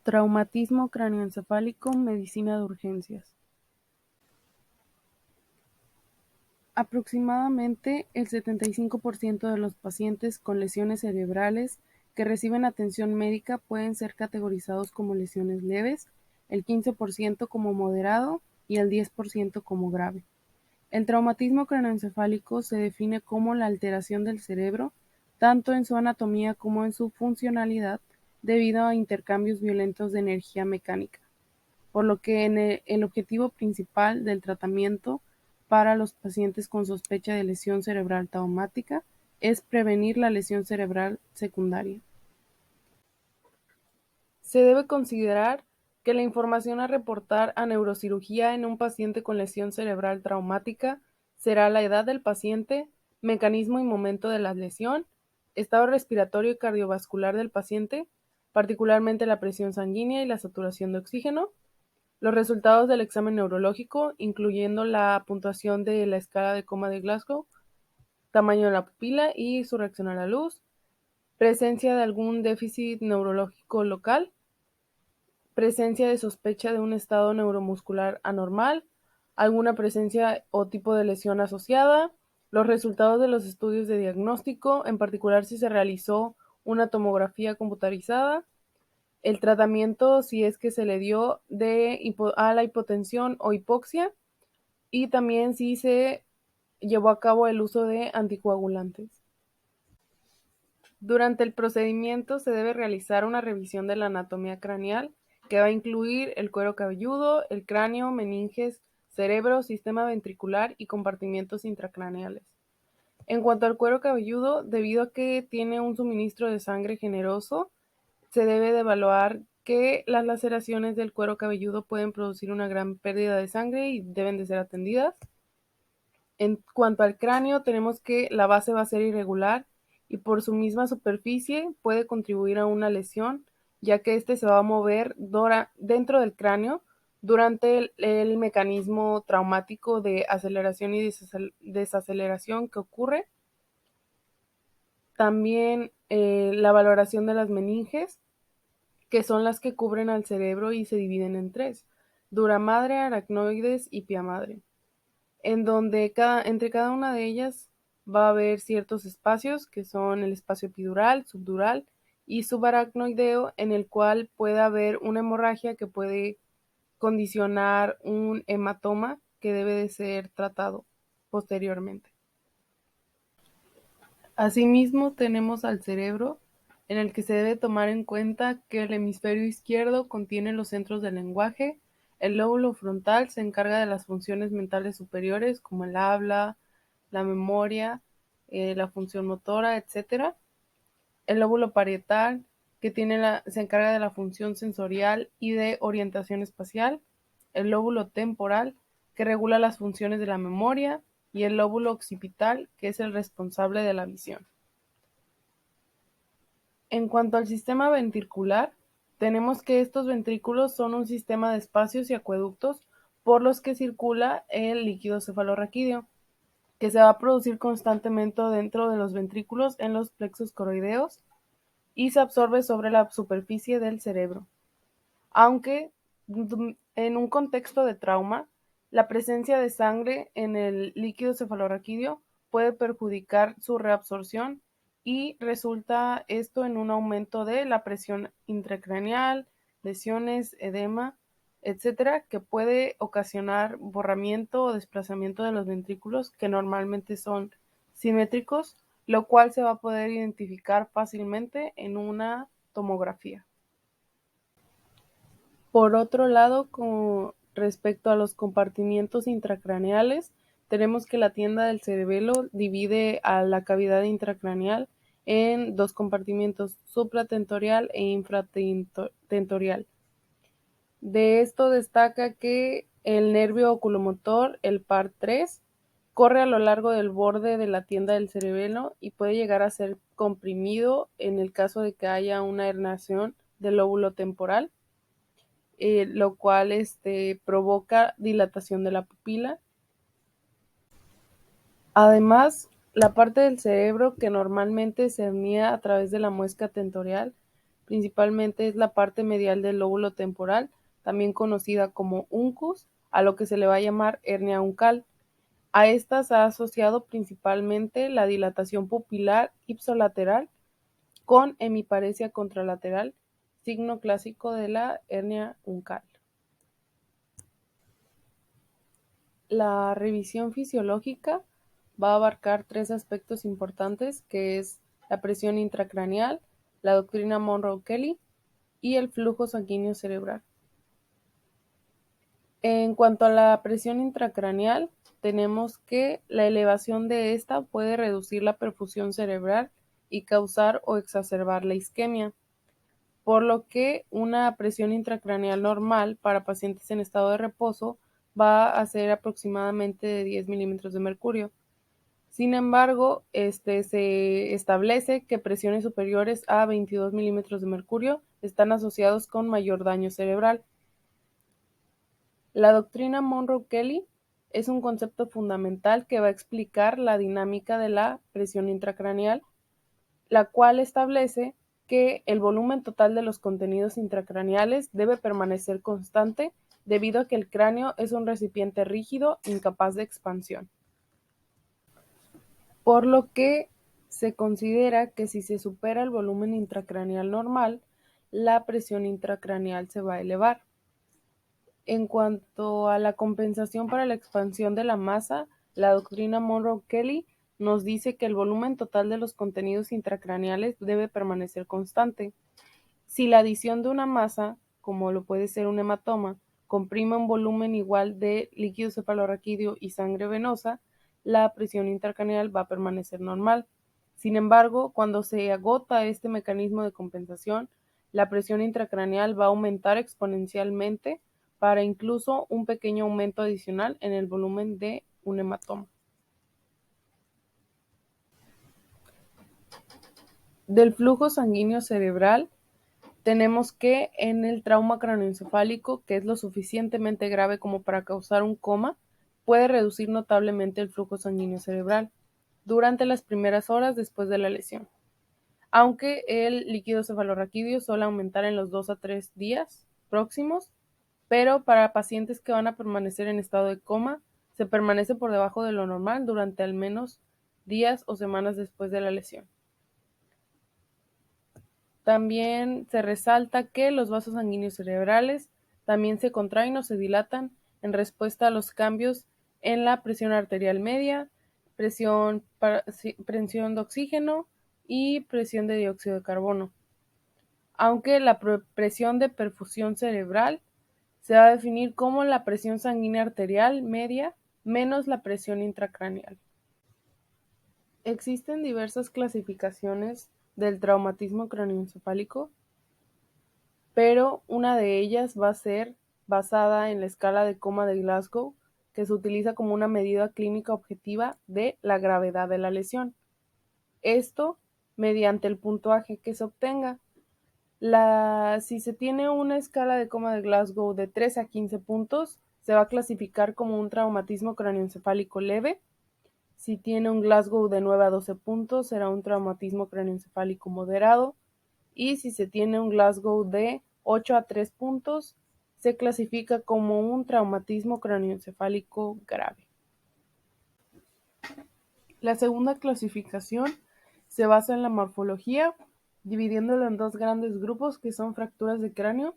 Traumatismo cráneoencefálico, medicina de urgencias. Aproximadamente el 75% de los pacientes con lesiones cerebrales que reciben atención médica pueden ser categorizados como lesiones leves, el 15% como moderado y el 10% como grave. El traumatismo craneoencefálico se define como la alteración del cerebro, tanto en su anatomía como en su funcionalidad, debido a intercambios violentos de energía mecánica, por lo que el objetivo principal del tratamiento para los pacientes con sospecha de lesión cerebral traumática es prevenir la lesión cerebral secundaria. Se debe considerar que la información a reportar a neurocirugía en un paciente con lesión cerebral traumática será la edad del paciente, mecanismo y momento de la lesión, estado respiratorio y cardiovascular del paciente, particularmente la presión sanguínea y la saturación de oxígeno, los resultados del examen neurológico, incluyendo la puntuación de la escala de coma de Glasgow, tamaño de la pupila y su reacción a la luz, presencia de algún déficit neurológico local, presencia de sospecha de un estado neuromuscular anormal, alguna presencia o tipo de lesión asociada, los resultados de los estudios de diagnóstico, en particular si se realizó una tomografía computarizada, el tratamiento si es que se le dio a la hipotensión o hipoxia y también si se llevó a cabo el uso de anticoagulantes. Durante el procedimiento se debe realizar una revisión de la anatomía craneal que va a incluir el cuero cabelludo, el cráneo, meninges, cerebro, sistema ventricular y compartimientos intracraneales. En cuanto al cuero cabelludo, debido a que tiene un suministro de sangre generoso, se debe de evaluar que las laceraciones del cuero cabelludo pueden producir una gran pérdida de sangre y deben de ser atendidas. En cuanto al cráneo, tenemos que la base va a ser irregular y por su misma superficie puede contribuir a una lesión, ya que este se va a mover dentro del cráneo durante el mecanismo traumático de aceleración y desaceleración que ocurre. También la valoración de las meninges, que son las que cubren al cerebro y se dividen en tres: dura madre, aracnoides y pia madre, en donde entre cada una de ellas va a haber ciertos espacios que son el espacio epidural, subdural y subaracnoideo, en el cual puede haber una hemorragia que puede condicionar un hematoma que debe de ser tratado posteriormente. Asimismo, tenemos al cerebro, en el que se debe tomar en cuenta que el hemisferio izquierdo contiene los centros del lenguaje, el lóbulo frontal se encarga de las funciones mentales superiores como el habla, la memoria, la función motora, etc. El lóbulo parietal, que se encarga de la función sensorial y de orientación espacial, el lóbulo temporal, que regula las funciones de la memoria, y el lóbulo occipital, que es el responsable de la visión. En cuanto al sistema ventricular, tenemos que estos ventrículos son un sistema de espacios y acueductos por los que circula el líquido cefalorraquídeo, que se va a producir constantemente dentro de los ventrículos en los plexos coroideos y se absorbe sobre la superficie del cerebro. Aunque en un contexto de trauma, la presencia de sangre en el líquido cefalorraquídeo puede perjudicar su reabsorción y resulta esto en un aumento de la presión intracraneal, lesiones, edema, etcétera, que puede ocasionar borramiento o desplazamiento de los ventrículos, que normalmente son simétricos, lo cual se va a poder identificar fácilmente en una tomografía. Por otro lado, con respecto a los compartimientos intracraneales, tenemos que la tienda del cerebelo divide a la cavidad intracraneal en dos compartimientos: supratentorial e infratentorial. De esto destaca que el nervio oculomotor, el par 3, corre a lo largo del borde de la tienda del cerebelo y puede llegar a ser comprimido en el caso de que haya una herniación del lóbulo temporal, lo cual provoca dilatación de la pupila. Además, la parte del cerebro que normalmente se hernia a través de la muesca tentorial principalmente es la parte medial del lóbulo temporal, también conocida como uncus, a lo que se le va a llamar hernia uncal. A esta se ha asociado principalmente la dilatación pupilar ipsolateral con hemiparesia contralateral, signo clásico de la hernia uncal. La revisión fisiológica va a abarcar tres aspectos importantes, que es la presión intracraneal, la doctrina Monroe-Kelly y el flujo sanguíneo cerebral. En cuanto a la presión intracraneal, tenemos que la elevación de esta puede reducir la perfusión cerebral y causar o exacerbar la isquemia, por lo que una presión intracraneal normal para pacientes en estado de reposo va a ser aproximadamente de 10 milímetros de mercurio. Sin embargo, se establece que presiones superiores a 22 milímetros de mercurio están asociados con mayor daño cerebral. La doctrina Monroe-Kelly es un concepto fundamental que va a explicar la dinámica de la presión intracraneal, la cual establece que el volumen total de los contenidos intracraneales debe permanecer constante debido a que el cráneo es un recipiente rígido incapaz de expansión. Por lo que se considera que si se supera el volumen intracraneal normal, la presión intracraneal se va a elevar. En cuanto a la compensación para la expansión de la masa, la doctrina Monroe-Kelly nos dice que el volumen total de los contenidos intracraneales debe permanecer constante. Si la adición de una masa, como lo puede ser un hematoma, comprime un volumen igual de líquido cefalorraquídeo y sangre venosa, la presión intracraneal va a permanecer normal. Sin embargo, cuando se agota este mecanismo de compensación, la presión intracraneal va a aumentar exponencialmente para incluso un pequeño aumento adicional en el volumen de un hematoma. Del flujo sanguíneo cerebral, tenemos que en el trauma craneoencefálico, que es lo suficientemente grave como para causar un coma, puede reducir notablemente el flujo sanguíneo cerebral durante las primeras horas después de la lesión, aunque el líquido cefalorraquídeo suele aumentar en los 2 a 3 días próximos, pero para pacientes que van a permanecer en estado de coma, se permanece por debajo de lo normal durante al menos días o semanas después de la lesión. También se resalta que los vasos sanguíneos cerebrales también se contraen o se dilatan en respuesta a los cambios en la presión arterial media, presión de oxígeno y presión de dióxido de carbono. Aunque la presión de perfusión cerebral se va a definir como la presión sanguínea arterial media menos la presión intracraneal. Existen diversas clasificaciones del traumatismo craneoencefálico, pero una de ellas va a ser basada en la escala de coma de Glasgow, que se utiliza como una medida clínica objetiva de la gravedad de la lesión. Esto mediante el puntuaje que se obtenga. Si se tiene una escala de coma de Glasgow de 3 a 15 puntos, se va a clasificar como un traumatismo craneoencefálico leve. Si tiene un Glasgow de 9 a 12 puntos, será un traumatismo craneoencefálico moderado. Y si se tiene un Glasgow de 8 a 3 puntos, se clasifica como un traumatismo craneoencefálico grave. La segunda clasificación se basa en la morfología, dividiéndolo en dos grandes grupos que son fracturas de cráneo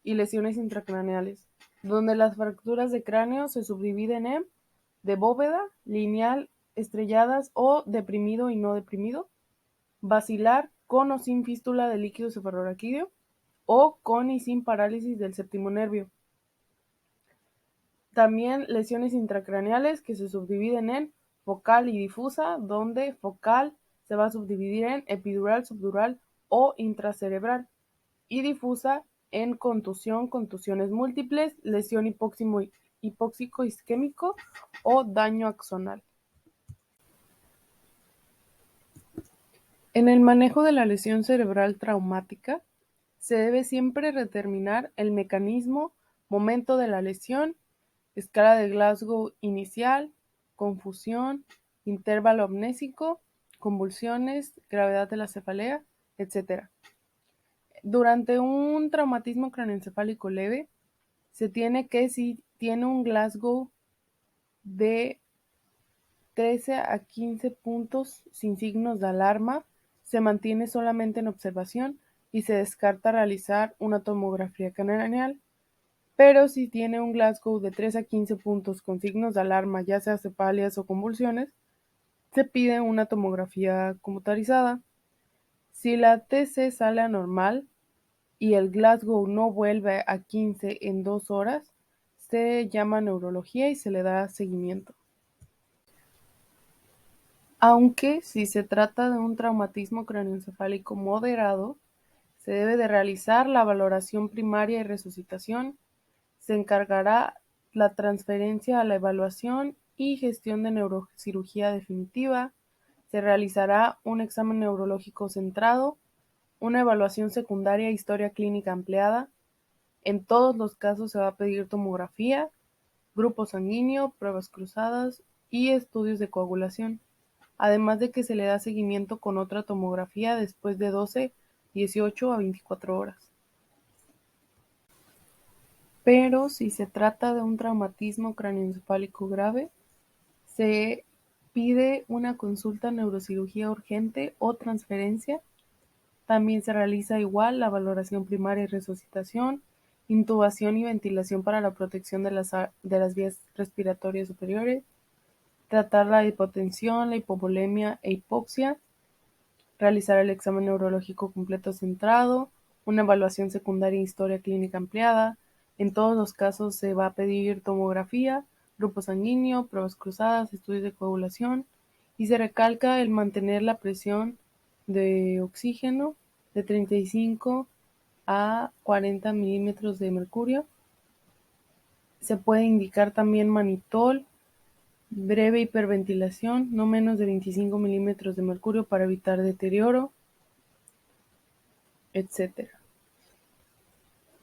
y lesiones intracraneales, donde las fracturas de cráneo se subdividen en de bóveda, lineal, estrelladas o deprimido y no deprimido, basilar, con o sin fístula de líquido cefalorraquídeo, o con y sin parálisis del séptimo nervio. También lesiones intracraneales que se subdividen en focal y difusa, donde focal se va a subdividir en epidural, subdural o intracerebral, y difusa en contusión, contusiones múltiples, lesión hipóxico isquémico o daño axonal. En el manejo de la lesión cerebral traumática, se debe siempre determinar el mecanismo, momento de la lesión, escala de Glasgow inicial, confusión, intervalo amnésico, convulsiones, gravedad de la cefalea, etc. Durante un traumatismo craneoencefálico leve, se tiene que, si tiene un Glasgow de 13 a 15 puntos sin signos de alarma, se mantiene solamente en observación y se descarta realizar una tomografía craneal, pero si tiene un Glasgow de 3 a 15 puntos con signos de alarma, ya sea cefalias o convulsiones, se pide una tomografía computarizada. Si la TC sale anormal y el Glasgow no vuelve a 15 en 2 horas, se llama neurología y se le da seguimiento. Aunque si se trata de un traumatismo craneoencefálico moderado, se debe de realizar la valoración primaria y resucitación, se encargará la transferencia a la evaluación y gestión de neurocirugía definitiva, se realizará un examen neurológico centrado, una evaluación secundaria e historia clínica ampliada. En todos los casos se va a pedir tomografía, grupo sanguíneo, pruebas cruzadas y estudios de coagulación, además de que se le da seguimiento con otra tomografía después de 12, 18 a 24 horas. Pero si se trata de un traumatismo craneoencefálico grave, se pide una consulta neurocirugía urgente o transferencia. También se realiza igual la valoración primaria y resucitación, intubación y ventilación para la protección de las vías respiratorias superiores, tratar la hipotensión, la hipovolemia e hipoxia, realizar el examen neurológico completo centrado, una evaluación secundaria e historia clínica ampliada. En todos los casos se va a pedir tomografía, grupo sanguíneo, pruebas cruzadas, estudios de coagulación y se recalca el mantener la presión de oxígeno de 35 a 40 milímetros de mercurio. Se puede indicar también manitol, breve hiperventilación, no menos de 25 milímetros de mercurio para evitar deterioro, etc.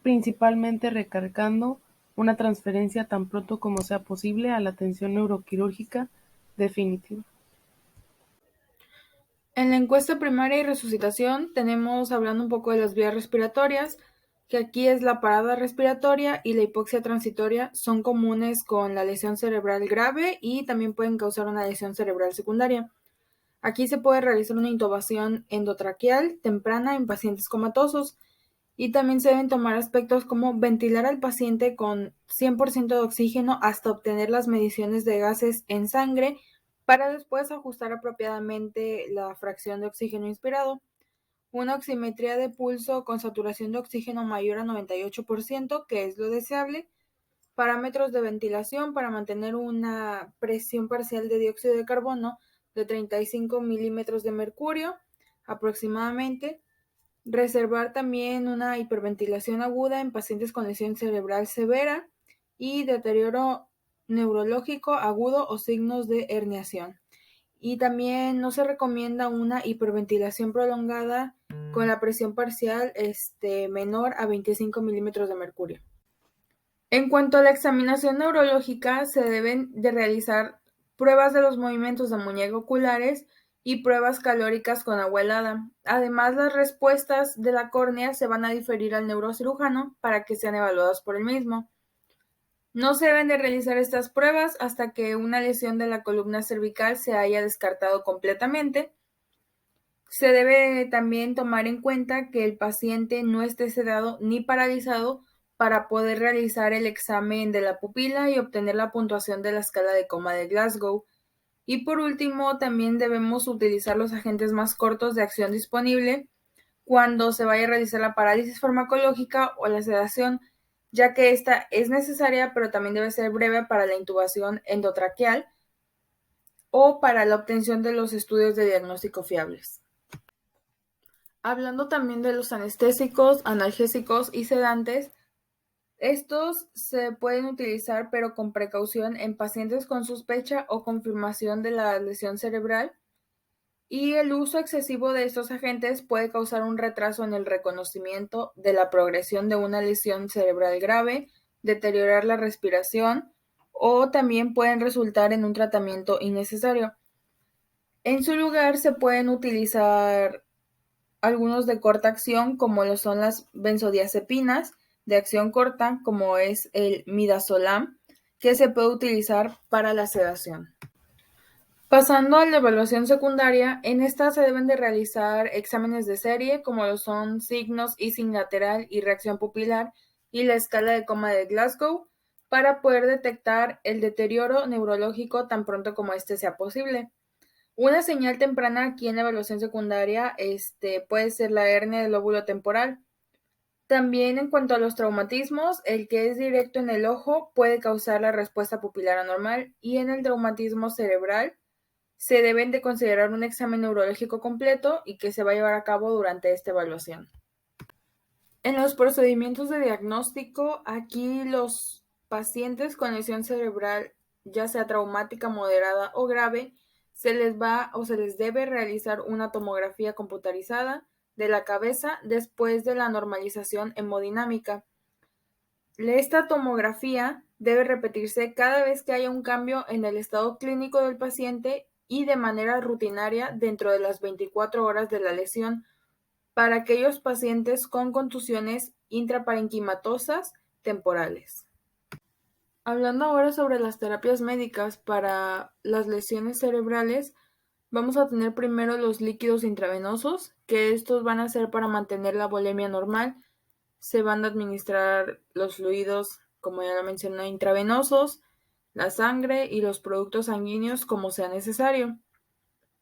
Principalmente recargando una transferencia tan pronto como sea posible a la atención neuroquirúrgica definitiva. En la encuesta primaria y resucitación tenemos hablando un poco de las vías respiratorias, que aquí es la parada respiratoria y la hipoxia transitoria, son comunes con la lesión cerebral grave y también pueden causar una lesión cerebral secundaria. Aquí se puede realizar una intubación endotraqueal temprana en pacientes comatosos y también se deben tomar aspectos como ventilar al paciente con 100% de oxígeno hasta obtener las mediciones de gases en sangre para después ajustar apropiadamente la fracción de oxígeno inspirado. Una oximetría de pulso con saturación de oxígeno mayor a 98%, que es lo deseable. Parámetros de ventilación para mantener una presión parcial de dióxido de carbono de 35 milímetros de mercurio aproximadamente. Reservar también una hiperventilación aguda en pacientes con lesión cerebral severa y deterioro neurológico agudo o signos de herniación. Y también no se recomienda una hiperventilación prolongada con la presión parcial menor a 25 milímetros de mercurio. En cuanto a la examinación neurológica, se deben de realizar pruebas de los movimientos de muñeca oculares y pruebas calóricas con agua helada. Además, las respuestas de la córnea se van a diferir al neurocirujano para que sean evaluadas por el mismo. No se deben de realizar estas pruebas hasta que una lesión de la columna cervical se haya descartado completamente. Se debe también tomar en cuenta que el paciente no esté sedado ni paralizado para poder realizar el examen de la pupila y obtener la puntuación de la escala de coma de Glasgow. Y por último, también debemos utilizar los agentes más cortos de acción disponible cuando se vaya a realizar la parálisis farmacológica o la sedación, ya que esta es necesaria, pero también debe ser breve para la intubación endotraqueal o para la obtención de los estudios de diagnóstico fiables. Hablando también de los anestésicos, analgésicos y sedantes, estos se pueden utilizar pero con precaución en pacientes con sospecha o confirmación de la lesión cerebral, y el uso excesivo de estos agentes puede causar un retraso en el reconocimiento de la progresión de una lesión cerebral grave, deteriorar la respiración o también pueden resultar en un tratamiento innecesario. En su lugar se pueden utilizar algunos de corta acción, como lo son las benzodiazepinas, de acción corta, como es el midazolam, que se puede utilizar para la sedación. Pasando a la evaluación secundaria, en esta se deben de realizar exámenes de serie, como lo son signos Ising lateral y reacción pupilar, y la escala de coma de Glasgow, para poder detectar el deterioro neurológico tan pronto como este sea posible. Una señal temprana aquí en la evaluación secundaria puede ser la hernia del lóbulo temporal. También en cuanto a los traumatismos, el que es directo en el ojo puede causar la respuesta pupilar anormal, y en el traumatismo cerebral se deben de considerar un examen neurológico completo y que se va a llevar a cabo durante esta evaluación. En los procedimientos de diagnóstico, aquí los pacientes con lesión cerebral, ya sea traumática, moderada o grave, se les va o se les debe realizar una tomografía computarizada de la cabeza después de la normalización hemodinámica. Esta tomografía debe repetirse cada vez que haya un cambio en el estado clínico del paciente y de manera rutinaria dentro de las 24 horas de la lesión para aquellos pacientes con contusiones intraparenquimatosas temporales. Hablando ahora sobre las terapias médicas para las lesiones cerebrales, vamos a tener primero los líquidos intravenosos, que estos van a ser para mantener la volemia normal. Se van a administrar los fluidos, como ya lo mencioné, intravenosos, la sangre y los productos sanguíneos como sea necesario.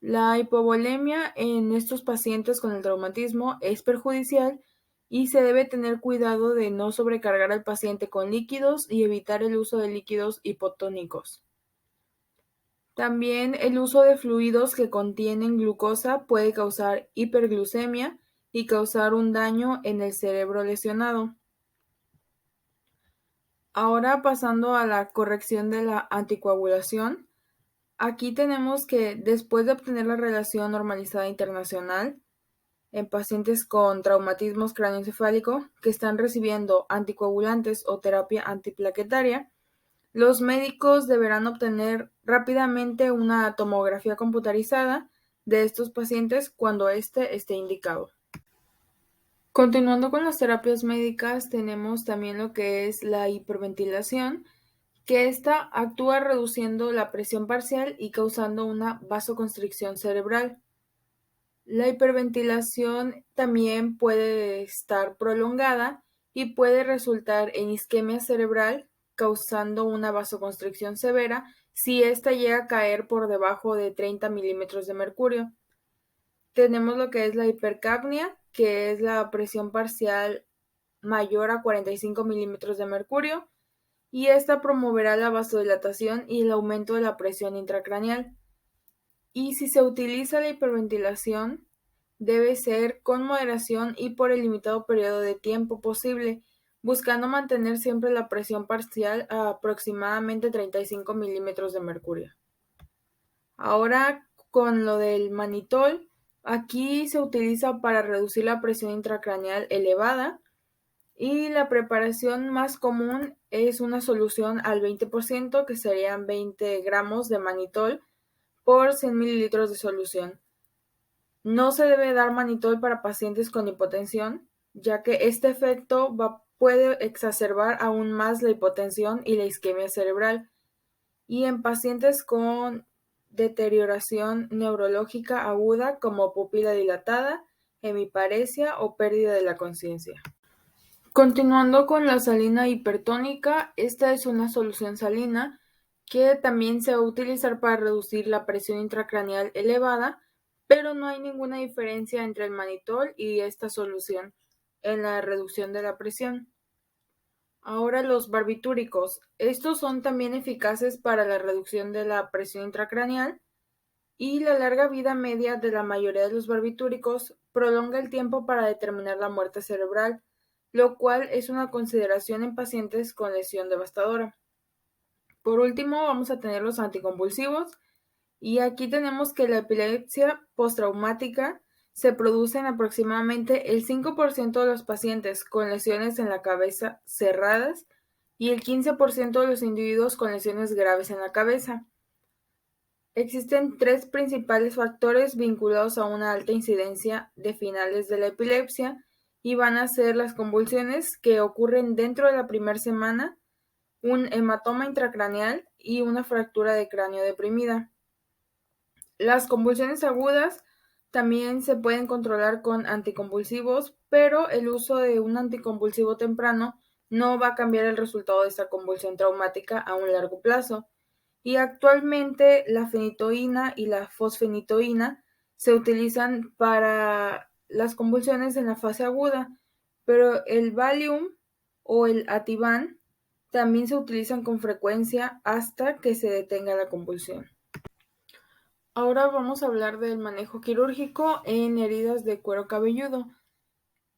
La hipovolemia en estos pacientes con el traumatismo es perjudicial y se debe tener cuidado de no sobrecargar al paciente con líquidos y evitar el uso de líquidos hipotónicos. También el uso de fluidos que contienen glucosa puede causar hiperglucemia y causar un daño en el cerebro lesionado. Ahora pasando a la corrección de la anticoagulación, aquí tenemos que después de obtener la relación normalizada internacional en pacientes con traumatismos craneoencefálico que están recibiendo anticoagulantes o terapia antiplaquetaria, los médicos deberán obtener rápidamente una tomografía computarizada de estos pacientes cuando éste esté indicado. Continuando con las terapias médicas, tenemos también lo que es la hiperventilación, que ésta actúa reduciendo la presión parcial y causando una vasoconstricción cerebral. La hiperventilación también puede estar prolongada y puede resultar en isquemia cerebral, causando una vasoconstricción severa si ésta llega a caer por debajo de 30 milímetros de mercurio. Tenemos lo que es la hipercapnia, que es la presión parcial mayor a 45 milímetros de mercurio, y esta promoverá la vasodilatación y el aumento de la presión intracraneal. Y si se utiliza la hiperventilación, debe ser con moderación y por el limitado periodo de tiempo posible, buscando mantener siempre la presión parcial a aproximadamente 35 milímetros de mercurio. Ahora con lo del manitol, aquí se utiliza para reducir la presión intracraneal elevada y la preparación más común es una solución al 20%, que serían 20 gramos de manitol por 100 mililitros de solución. No se debe dar manitol para pacientes con hipotensión, ya que este efecto puede exacerbar aún más la hipotensión y la isquemia cerebral. Y en pacientes con deterioración neurológica aguda como pupila dilatada, hemiparesia o pérdida de la conciencia. Continuando con la salina hipertónica, esta es una solución salina que también se va a utilizar para reducir la presión intracraneal elevada, pero no hay ninguna diferencia entre el manitol y esta solución en la reducción de la presión. Ahora los barbitúricos. Estos son también eficaces para la reducción de la presión intracraneal y la larga vida media de la mayoría de los barbitúricos prolonga el tiempo para determinar la muerte cerebral, lo cual es una consideración en pacientes con lesión devastadora. Por último, vamos a tener los anticonvulsivos, y aquí tenemos que la epilepsia postraumática se produce en aproximadamente el 5% de los pacientes con lesiones en la cabeza cerradas y el 15% de los individuos con lesiones graves en la cabeza. Existen tres principales factores vinculados a una alta incidencia de finales de la epilepsia y van a ser las convulsiones que ocurren dentro de la primera semana, un hematoma intracraneal y una fractura de cráneo deprimida. Las convulsiones agudas también se pueden controlar con anticonvulsivos, pero el uso de un anticonvulsivo temprano no va a cambiar el resultado de esta convulsión traumática a un largo plazo. Y actualmente la fenitoína y la fosfenitoína se utilizan para las convulsiones en la fase aguda, pero el Valium o el Ativan también se utilizan con frecuencia hasta que se detenga la convulsión. Ahora vamos a hablar del manejo quirúrgico en heridas de cuero cabelludo.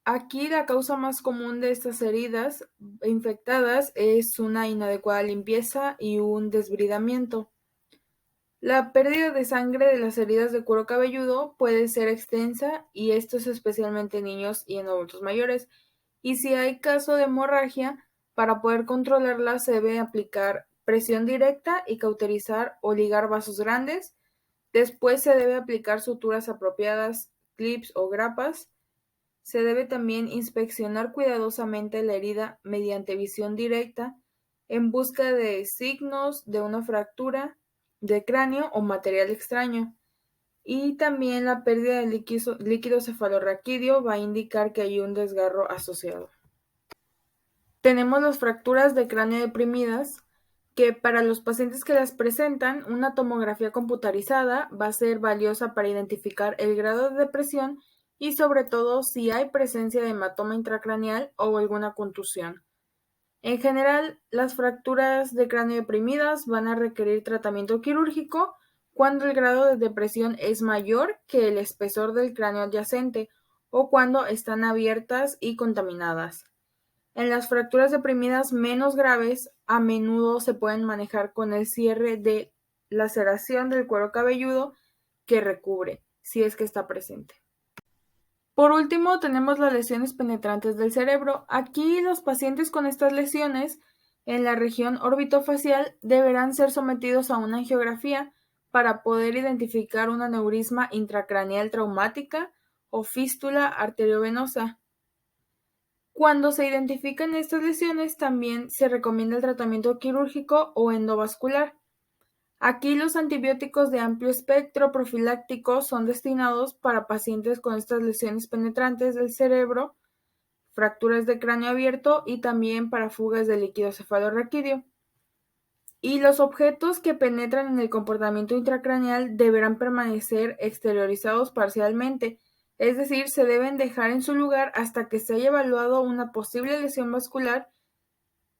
Aquí la causa más común de estas heridas infectadas es una inadecuada limpieza y un desbridamiento. La pérdida de sangre de las heridas de cuero cabelludo puede ser extensa y esto es especialmente en niños y en adultos mayores. Y si hay caso de hemorragia, para poder controlarla se debe aplicar presión directa y cauterizar o ligar vasos grandes. Después se debe aplicar suturas apropiadas, clips o grapas. Se debe también inspeccionar cuidadosamente la herida mediante visión directa en busca de signos de una fractura de cráneo o material extraño. Y también la pérdida de líquido cefalorraquídeo va a indicar que hay un desgarro asociado. Tenemos las fracturas de cráneo deprimidas, que para los pacientes que las presentan, una tomografía computarizada va a ser valiosa para identificar el grado de depresión y sobre todo si hay presencia de hematoma intracraneal o alguna contusión. En general, las fracturas de cráneo deprimidas van a requerir tratamiento quirúrgico cuando el grado de depresión es mayor que el espesor del cráneo adyacente o cuando están abiertas y contaminadas. En las fracturas deprimidas menos graves, a menudo se pueden manejar con el cierre de laceración del cuero cabelludo que recubre, si es que está presente. Por último, tenemos las lesiones penetrantes del cerebro. Aquí los pacientes con estas lesiones en la región orbitofacial deberán ser sometidos a una angiografía para poder identificar una aneurisma intracraneal traumática o fístula arteriovenosa. Cuando se identifican estas lesiones, también se recomienda el tratamiento quirúrgico o endovascular. Aquí los antibióticos de amplio espectro profiláctico son destinados para pacientes con estas lesiones penetrantes del cerebro, fracturas de cráneo abierto y también para fugas de líquido cefalorraquídeo. Y los objetos que penetran en el comportamiento intracraneal deberán permanecer exteriorizados parcialmente, es decir, se deben dejar en su lugar hasta que se haya evaluado una posible lesión vascular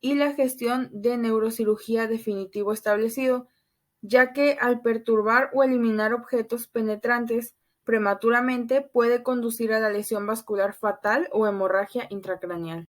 y la gestión de neurocirugía definitivo establecido, ya que al perturbar o eliminar objetos penetrantes prematuramente puede conducir a la lesión vascular fatal o hemorragia intracraneal.